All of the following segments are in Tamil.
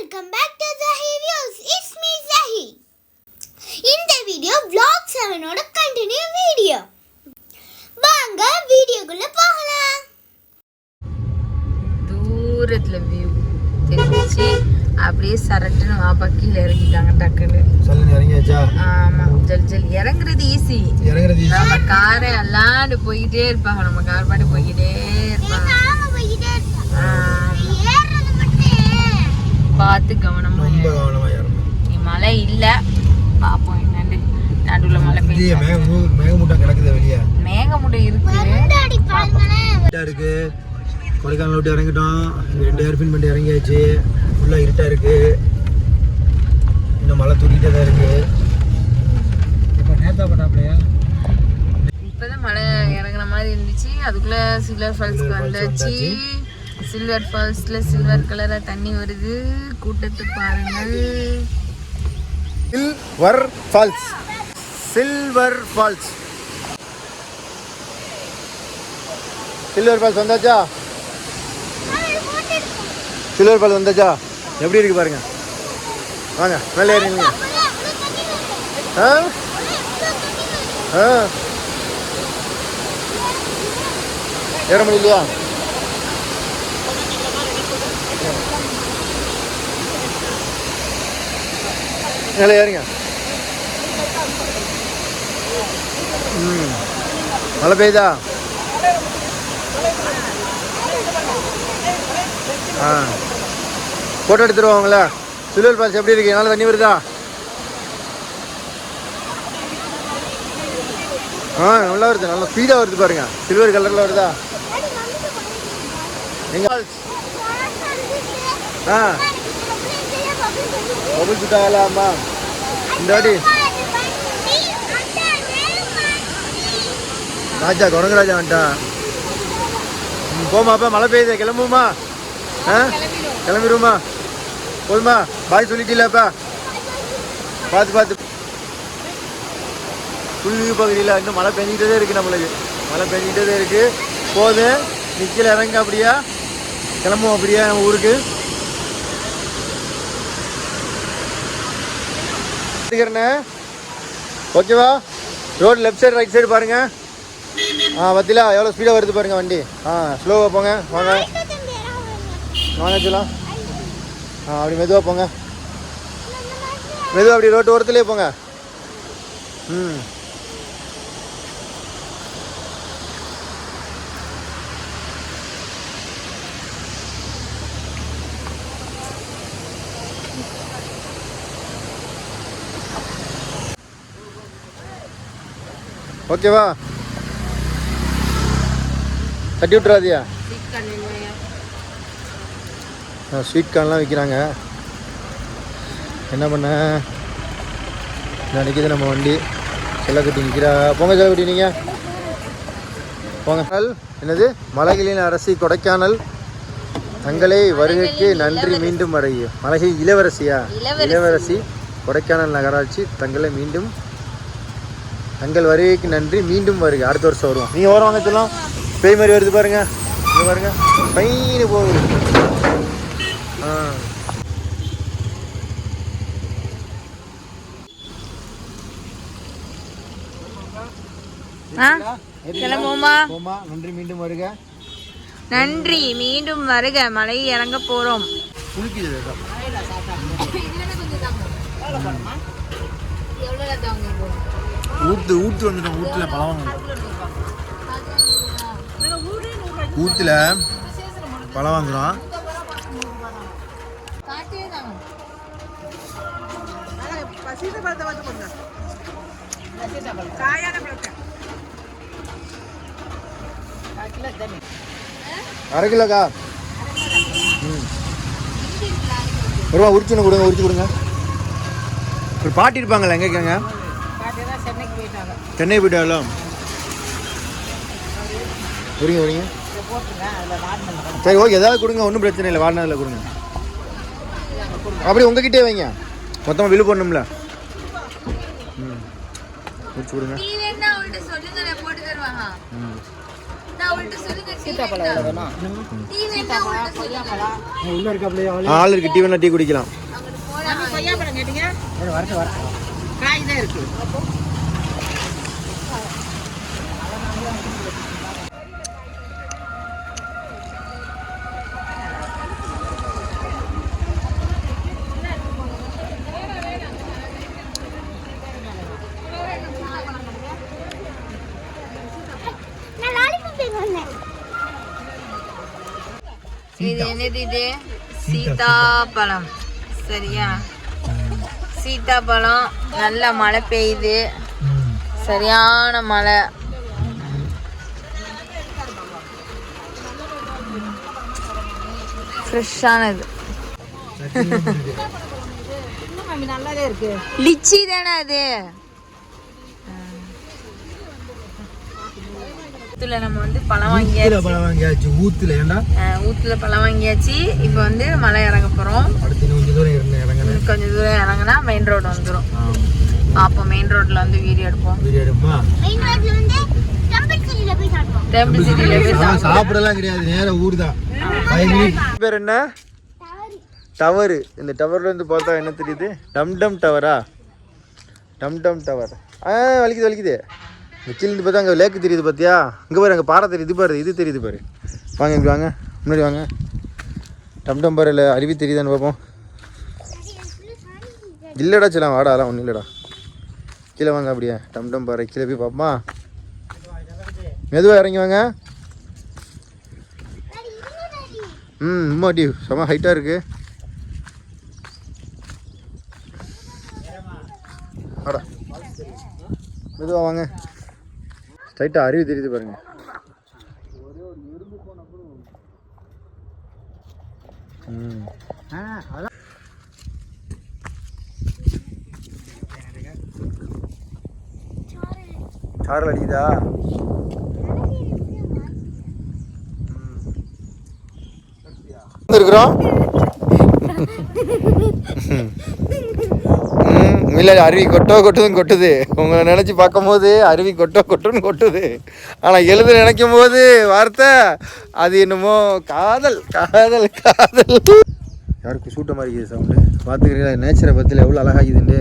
welcome back to Zahi Views. It's me Zahi. இந்த வீடியோ vlog 7 ஓட கண்டினியூ வீடியோ. வாங்க வீடியோக்குள்ள போகலாம். தூரத்துல வியூ தெரிஞ்சிச்சு. அப்படியே சரட்டுன்னு வாப்பா கீழே இறங்கிட்டாங்க டக்குன்னு. சல்லுன்னு இறங்கியாச்சா? ஆமா, ஜல் இறங்குறது ஈஸி. நம்ம காரை அல்லாண்டு போயிட்டே இருப்பாங்க. நம்ம கார் பாட்டு போய்கிட்டே இருப்பாங்க. பார்த்து கவனமா ஏறணும். மழை இல்ல, பாப்போம் என்னன்னு. நடுவுல மழை பெய்யுது. மேகமூட்டம் கிடக்குது வெளியே. மேகமூட்டம் இருக்கு. கொடைக்கானல் விட்டு இறங்கிட்டோம். ரெண்டு ஏர்பின் பண்ணி இறங்கியாச்சு. ஃபுல்லாக இருட்டா இருக்கு. இன்னும் மழை தூக்கிட்டே தான் இருக்கு. இப்போ நேத்தா பண்ணாப்லையா? இப்பதான் மழை இறங்குற மாதிரி இருந்துச்சு. அதுக்குள்ள சில்வர் ஃபால்ஸ்க்கு வந்தாச்சு. சில்வர் ஃபால்ஸ்ல சில்வர் கலரா தண்ணி வருது. கூட்டத்தை பாருங்கள். Silver Falls. Silver Falls. Silver Falls வந்தாச்சா? சில்வர் ஃபால்ஸ் வந்தாச்சா? எப்படி இருக்கு பாருங்க. வாங்க மேலே ஏறிங்க. ஏற முடியலையா? மேலே ஏறுங்க. மழை பெய்யுதா? ஃபோட்டோ எடுத்துருவாங்களா? சில்வர் ஃபால்ஸ் எப்படி இருக்கு? நல்லா தண்ணி வருதா? நல்லா வருது. நல்லா ஸ்பீடாக வருது பாருங்க. சில்வர் கலரில் வருதா? எங்க பபுள் சுட்டாகலாமா இந்த வாட்டி? ராஜா குரங்குராஜா வந்துட்டா. போமாப்பா, மழை பெய்யுது. கிளம்புமா? கிளம்பிடுமா? போதுமா? பாய் சொல்லிட்டீங்களாப்பா? பார்த்து புல்வீ பகுதியில் இன்னும் மழை பெஞ்சிக்கிட்டே இருக்குது. நம்மளுக்கு மழை பெஞ்சிக்கிட்டே இருக்குது. போதும், நிற்கல இறங்க. அப்படியா கிளம்புவோம். அப்படியா நம்ம ஊருக்கு ஓகேவா? Road left side right side பாருங்க. பத்திலா எவ்வளோ ஸ்பீடாக வருது பாருங்க வண்டி. ஸ்லோவாக போங்க. வாங்க வாங்க சொல்லலாம். அப்படி மெதுவாக போங்க. மெதுவாக அப்படி ரோட்டு ஓரத்துலேயே போங்க. ஓகேவா? தட்டி விட்டுறாதியா? ஸ்வீட் கார்ன்லாம் விற்கிறாங்க. என்ன பண்ண நினைக்கிது நம்ம வண்டி. செல்லக்குட்டி நிற்கிறா. போங்க செல்லக்குட்டி, நீங்கள் போங்க. என்னது? மலைகளின் அரசி கொடைக்கானல் தங்களை வருகைக்கு நன்றி மீண்டும் வருகை. மலை இளவரசியா? இளவரசி கொடைக்கானல் நகராட்சி தங்களை மீண்டும் தங்கள் வருகைக்கு நன்றி மீண்டும் வருக. அடுத்த வருஷம் வருவோம். நீங்கள் வருவாங்க சொல்லலாம். பேய் மாதிரி வருது பாருங்க. இங்கே பாருங்க, பையனு போகுது. நன்றி மீண்டும் வருக. நன்றி மீண்டும் வருக. மலை இறங்க போறோம். ஊத்து வந்துட்டோம். ஊத்துல பழம் ஊத்துல பழம் வாங்குறோம். அரை கிலோக்கா? ஒரு ரூபா உரிச்சு கொடுங்க. உரிச்சு கொடுங்க. ஒரு பாட்டி இருப்பாங்களா? எங்கே இருக்காங்க? சென்னை போயிட்டாங்களோ? வரீங்க. சரி, ஓகே, ஏதாவது கொடுங்க. ஒன்றும் பிரச்சனை இல்லை. வாடினதில் கொடுங்க. அப்படி உங்ககிட்டே வைங்க. மொத்தமாக விழு போடணும்ல. முடிச்சு கொடுங்க. ஆள் இருக்கு, டீ வேணா டீ குடிக்கலாம். இது என்னது? இது சீதாப்பழம். சரியா? சீதாப்பழம். நல்ல மழை பெய்யுது, சரியான மழை. ஃப்ரெஷ்ஷானது. லிச்சி தானே அது? ஊத்துல நம்ம வந்து பழம் வாங்கியாச்சு. ஊத்துல பழம் வாங்கியாச்சு. இப்போ வந்து மலை இறங்க போறோம். கொஞ்சம் தூரம் இறங்கினா மெயின் ரோடு வந்துடும். அப்போ மெயின் ரோட்ல வந்து வீடியோ எடுப்போம். டெம்பிள் சிட்டில போய் சாப்பிடலாம் கிடையாது, நேரா ஊர் தான். பேர் என்ன? டவரு. இந்த டவர்ல இருந்து பார்த்தா என்ன தெரியுது? டம்டம் டவரா? டம்டம் டவர். வலிக்குது. கீழேருந்து பார்த்தா அங்கே லேக்கு தெரியுது பார்த்தியா? இங்கே பாரு, அங்கே பாறை தெரியுது பாரு, இது தெரியுது பாரு. வாங்க இப்படி வாங்க, முன்னாடி வாங்க. டம்டம் பாரு, இல்லை அருவி தெரியுதான்னு பார்ப்போம். இல்லைடா சிலாம், வாடா, அதெல்லாம் ஒன்றும் இல்லைடா. கீழே வாங்க அப்படியே, டம்டம் பாரு கீழே போய் பார்ப்போமா? மெதுவாக இறங்கி வாங்க. அடி செம ஹைட்டாக இருக்குது. வாடா மெதுவாக வாங்க. ஸ்ட்ரைட்டாக அருவி தெரியுது பாருங்க. சாரல் அடிக்குதா? இருக்கிறோம் இல்லை, அருவி கொட்டுது. உங்களை நினச்சி பார்க்கும்போது அருவி கொட்டுன்னு கொட்டுது. ஆனால் எழுத நினைக்கும் போது வார்த்தை அது என்னமோ காதல். யாருக்கும் சூட்ட மாதிரி இருக்குது சவுண்டு. பார்த்துக்கிறீங்களா நேச்சரை பற்றியில் எவ்வளோ அழகாகுதுண்டு.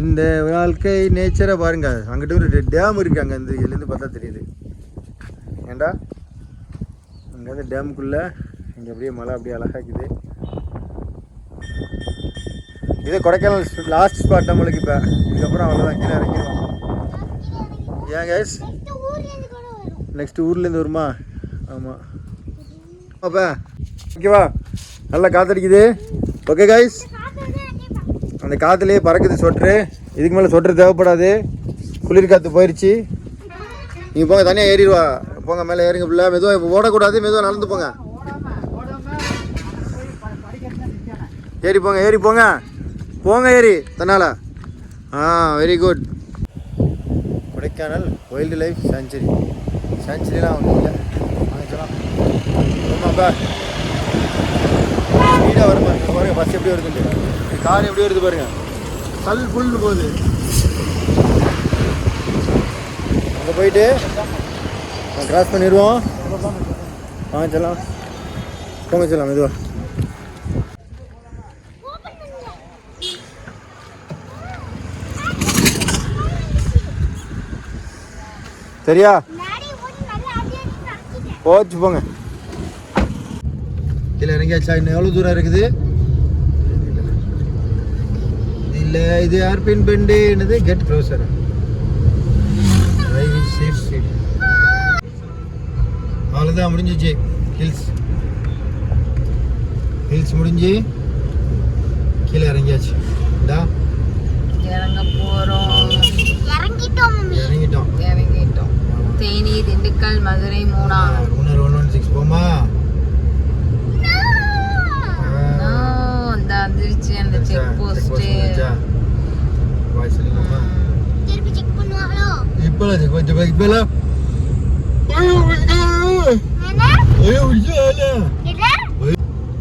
இந்த வாழ்க்கை நேச்சரை பாருங்க. அங்கிட்ட ஒரு டேம் இருக்குது, அங்கேருந்து எழுந்து பார்த்தா தெரியுது. ஏண்டா அங்கேருந்து டேமுக்குள்ளே இங்கே அப்படியே மழை அப்படியே அழகாக்குது. இது கொடைக்கானல் லாஸ்ட் ஸ்பாட் நம்மளுக்கு. இப்போ இதுக்கப்புறம் அவ்வளோதான், கீழே இறங்கிடுவோம். ஏன் கைஸ்? நெக்ஸ்ட் ஊர்லேருந்து வருமா? ஆமாம். அப்போ ஓகேவா? நல்லா காற்றடிக்குது. ஓகே கைஸ், அந்த காற்றுலேயே பறக்குது சொட்ரு. இதுக்கு மேலே சொட்ரு தேவைப்படாது, குளிர் காற்று போயிடுச்சு. நீங்கள் போங்க, தனியாக ஏறிடுவா. போங்க மேலே ஏறுங்க. பிள்ளை மெதுவாக ஓடக்கூடாது, மெதுவாக நடந்து போங்க. ஏறி போங்க ஏறி தன்னால. Very good. Kodaikanal wildlife சாங்சுரிலாம் ஒன்றும் இல்லை. வாங்கிக்கலாம். ஆமாப்பா, ஸ்பீடாக வர பாருங்க. பஸ் எப்படி வருதுண்டு, கார் எப்படி வருது பாருங்க. கல் புல்னு போகுது. அங்கே போயிட்டு கிராஸ் பண்ணிடுவோம். வாங்கிச்சலாம். போங்க சொல்லலாம் மெதுவாக. சரியா? போச்சு போங்க. கீழே இறங்கியாச்சா? இன்னும் எவ்வளோ தூரம் இருக்குது? இல்லை, இது ஏர்பின் பெண்டு. என்னது? Get closer. அவ்வளோதான், முடிஞ்சிச்சு. ஹில்ஸ் முடிஞ்சு கீழே இறங்கியாச்சு. இறங்க போகிறோம். இறங்கிட்டோம். தேனி, திண்டுக்கல், மதுரை, மூணார் 116 போமா? அந்த வந்துருச்சு அந்த செக் போஸ்ட்.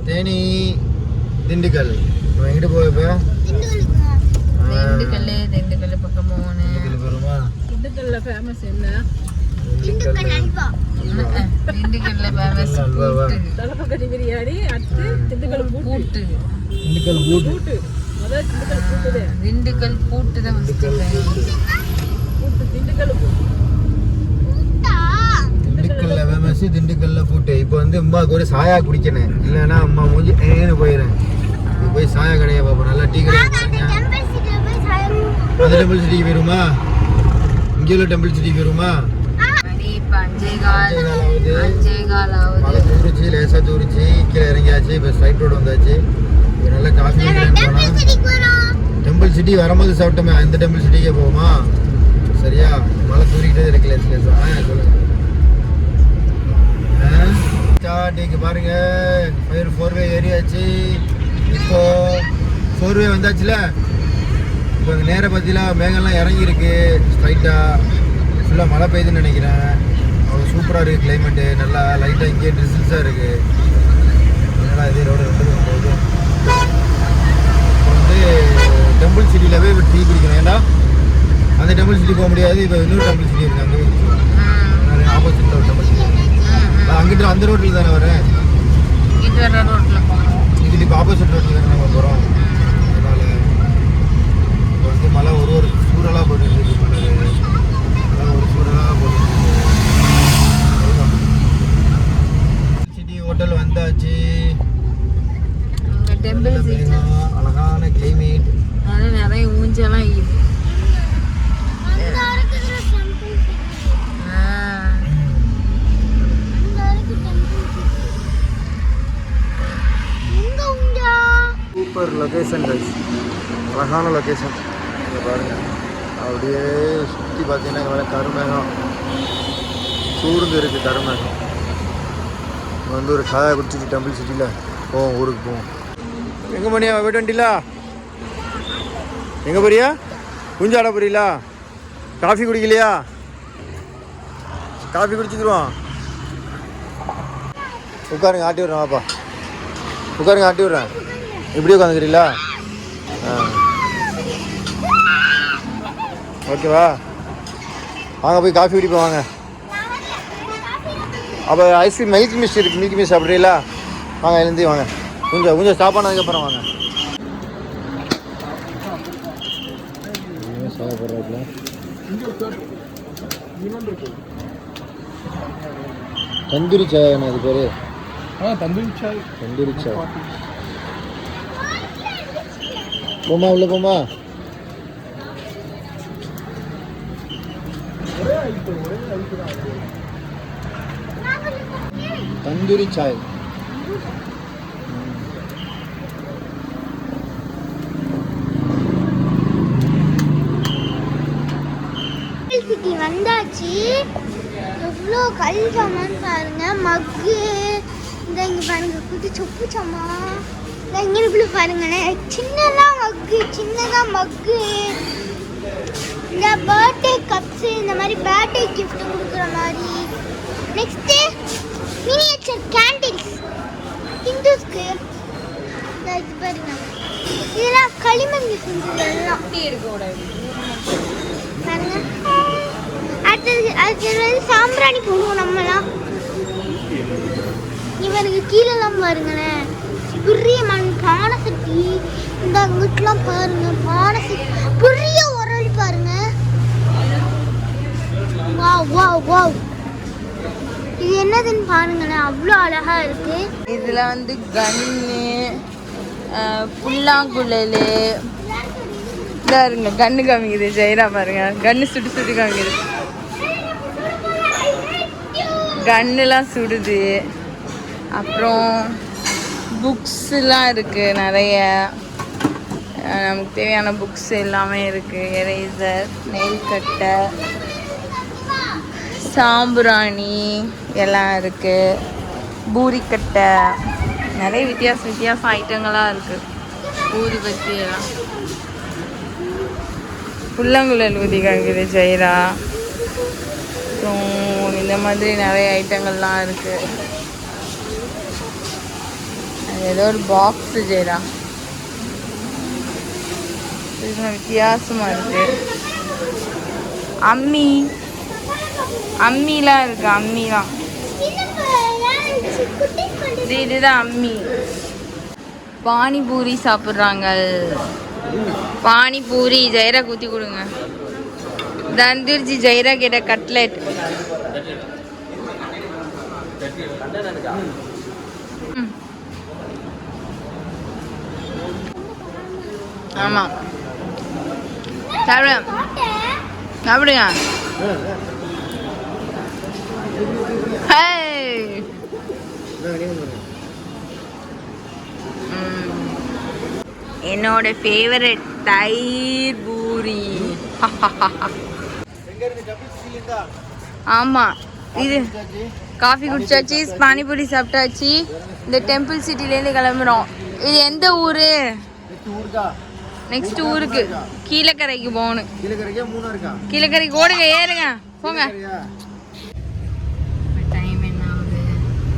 தேனி, திண்டுக்கல் எங்கிட்ட போய் திண்டுக்கல் பக்கம் போகணும். திண்டுக்கல்ல ஃபேமஸ் என்ன? திண்டுக்கல் அல்வா. திண்டுக்கல்ல ஃபேமஸ் அல்வாவா? தலப்பக்கடி பிரியாணி அடுத்து திண்டுக்கல் பூட்டு திண்டுக்கல் பூட்டு. முதல்ல திண்டுக்கல் பூட்டு திண்டுக்கல் பூட்டு தான் ஃபர்ஸ்ட் பூட்டு திண்டுக்கல் பூட்டு திண்டுக்கல்ல ஃபேமஸ், திண்டுக்கல்ல பூட்டு. இப்போ வந்து அம்மாவுக்கு ஒரு சாயா குடிக்கணும், இல்லைன்னா அம்மா மூஞ்சி ஏன்னு போயிடுறேன். இப்போ போய் சாயா கடையை பார்ப்போம், நல்லா டீ கடையை பாருங்க. டெம்பிள் சிட்டில போய் சாயம். அந்த டெம்பிள் சிட்டிக்கு போயிருமா? இங்கே உள்ள டெம்பிள் சிட்டிக்கு போயிருமா? மணி இப்போ 5:15 ஆகுது. 5:15 ஆகுது. மழை தூரிச்சு, லேசாக தூரிச்சு, கீழே இறங்கியாச்சு. இப்போ ஸ்ட்ரைட் ரோடு வந்தாச்சு. இப்போ நல்லா காஃபி டெம்பிள் சிட்டிக்கு போறோம். டெம்பிள் சிட்டி வரும்போது சாப்பிட்டோமே அந்த டெம்பிள் சிட்டிக்கே போவோமா? சரியா? மழை தூரிக்கிட்டே இருக்கு லேசா. சொல்லுங்க. ஸ்டார்டிங் பாருங்க, ஃபோர்வே ஏறியாச்சு. இப்போ ஃபோர்வே வந்தாச்சுல. இப்போ நேராக பார்த்தீங்களா மேகம்லாம் இறங்கியிருக்கு ஸ்ட்ரைட்டாக. ஃபுல்லாக மழை பெய்யுதுன்னு நினைக்கிறேன். அவ்வளோ சூப்பராக இருக்குது கிளைமேட்டு. நல்லா லைட்டாக இங்கேயே ட்ரிசில்ஸாக இருக்குது. என்னடா இதே ரோடு ரெண்டு போகுது. இப்போ வந்து டெம்பிள் சிட்டியில் போய் இப்போ டீ குடிக்கணும். ஏன்னா அந்த டெம்பிள் சிட்டி போக முடியாது. இப்போ இன்னொரு டெம்பிள் சிட்டி இருக்குது, அங்கே போய் ஆப்போசிட்டில் ஒரு டெம்பிள் சிட்டி. அங்கிட்டு அந்த ரோட்டில் தானே வரேன். இது வர ரோட்ல போகணும். இதுக்கு இப்போ ஆப்போசிட் ரோட்டில் தானே நம்ம போகிறோம். அதனால் இப்போ வந்து மழை ஒரு சூழலாக போட்டுருக்கு. மழை ஒரு சூழலாக போட்டுருக்கு. சிட்டி ஹோட்டல் வந்தாச்சு. இங்க டெம்பிள் சிட்டி அழகான கிளைமேட். அது நிறைய ஊஞ்சலாம் இருக்குது. அந்த இருக்குது டெம்பிள் சிட்டி. அந்த இருக்குது டெம்பிள் சிட்டி. எங்க உண்டா? சூப்பர் லொக்கேஷன் கைஸ், அழகான லொக்கேஷன். இங்கே பாருங்கள், அப்படியே சுற்றி பார்த்தீங்கன்னா இங்கே மேலே கருமேகம் சூழ்ந்து இருக்குது. கருமேகம் இங்கே வந்து ஒரு சாயா குடிச்சிட்டு டெம்பிள் சிட்டியில் போவோம், ஊருக்கு போவோம். எங்கே போனியா? போய்ட்டு வந்துட்டீங்களா? எங்கே போறியா? குஞ்சாட போறீங்களா? காஃபி குடிக்கலையா? காஃபி குடிச்சிக்கிடுவோம். உட்காருங்க, ஆட்டி விட்றேன். வாப்பா உட்காருங்க, ஆட்டி விட்றேன். இப்படியே உட்காந்துக்கிறீங்களா? ஓகேவா? வாங்க போய் காஃபி குடிப்போம் வாங்க. அப்போ ஐஸ்கிரீம் மில்க் மிஸ்ட் இருக்குது, மில்க் மிஸ்ட் சாப்பிட்றீங்களா? வாங்க எழுந்தி வாங்க. கொஞ்சம் ஸ்டாப் ஆனதுக்கப்புறம் வாங்க. தந்தூரி சாய் அது பேர். தந்தூரி சாய். போமா உள்ள போமா. தந்தூரி சாய். சிட்டி வந்தாச்சு. எவ்வளோ கல் சாமான் பாருங்க. மக்கு இந்த இங்கே பாருங்க, குட்டி சொப்பு சாமான். இங்கே இப்படி பாருங்களேன், சின்னதாக மக்கு. இந்த பர்த்டே கப்ஸு, இந்த மாதிரி பர்த்டே கிஃப்ட் கொடுக்குற மாதிரி. நெக்ஸ்ட்டு மினியேச்சர் கேண்டில்ஸ் ஹிந்துஸ்க்கு. இது பாருங்க, இதெல்லாம் களிமண் செஞ்சது எல்லாம் பாருங்க. அடுத்தது சாம்பிராணி போடுவோம் நம்மலாம். இவருக்கு கீழெல்லாம் பாருங்களேன், பெரிய மண் பானை சட்டி. இந்த அங்கிட்டலாம் பாருங்க, பானை சட்டி, பெரிய உரல் பாருங்க. Wow wow wow. இது என்னதுன்னு பாருங்களேன், அவ்வளோ அழகா இருக்கு. இதுல வந்து கன்னு, புல்லாங்குழல் இருங்க. கன்னு காமிக்குது ஜெயரா பாருங்க. கன்னு சுட்டு காமிக்குது. கன்னுலாம் சுடுது. அப்புறம் புக்ஸ்லாம் இருக்குது நிறைய. நமக்கு தேவையான புக்ஸ் எல்லாமே இருக்குது. எரேசர், நெயில் கட்டை, சாம்பிராணி எல்லாம் இருக்குது. பூரிக்கட்டை, நிறைய வித்தியாச ஐட்டங்களாக இருக்குது. ஊதுபத்தி எல்லாம். புல்லாங்குழல் ஊதி காமிக்குது ஜெயரா. அப்புறம் இந்த மாதிரி நிறைய ஐட்டங்கள்லாம் இருக்குது. அது ஏதோ ஒரு பாக்ஸு ஜெயரா, வித்தியாசமாக இருக்குது. அம்மி அம்மிலாம் இருக்கு, அம்மிலாம். இதுதான் அம்மி. பானிபூரி சாப்பிட்றாங்க. பானிபூரி ஜெயரா ஊற்றி கொடுங்க. தந்திர்ஜி ஜெயரா கேட்ட கட்லெட். ஆமா சாப்பிடுங்க சாப்பிடுங்க. என்னோட ஃபேவரட் தயிர் பூரி. ஆமா இது காஃபி குடிச்சாச்சு, பானிபூரி சாப்பிட்டாச்சு. இந்த டெம்பிள் சிட்டிலேருந்து கிளம்புறோம். இது எந்த ஊரு? நெக்ஸ்ட் ஊருக்கு கீழக்கரைக்கு போகணும். கீழக்கரைக்கு ஓடுங்க, ஏறுங்க, போங்க. டைம் என்ன ஆகுது?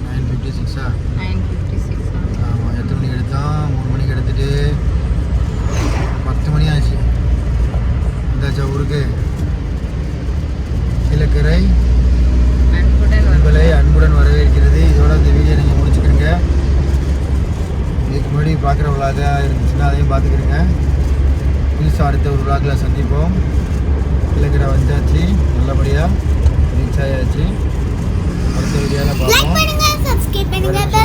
9:56. 9:56. ஆமாம், எத்தனை மணிக்கு எடுத்தோம்? 3 மணிக்கு எடுத்துட்டு 10 மணி ஆச்சு. வந்தாச்சா ஊருக்கு? கீழக்கரை உங்களை அன்புடன் வரவேற்கிறது. இதோட இந்த வீடியோ நீங்கள் முடிச்சுக்கிறீங்க. இதுக்கு முன்னாடி பார்க்குற விளாகாக இருந்துச்சுன்னா அதையும் பார்த்துக்கிறீங்க. புதுசாக அடுத்த ஒரு விளாகில் சந்திப்போம். கீழக்கரை வந்தாச்சு, நல்லபடியாக ரீச் ஆயாச்சு. அடுத்த வீடியோவில் பார்ப்போம்.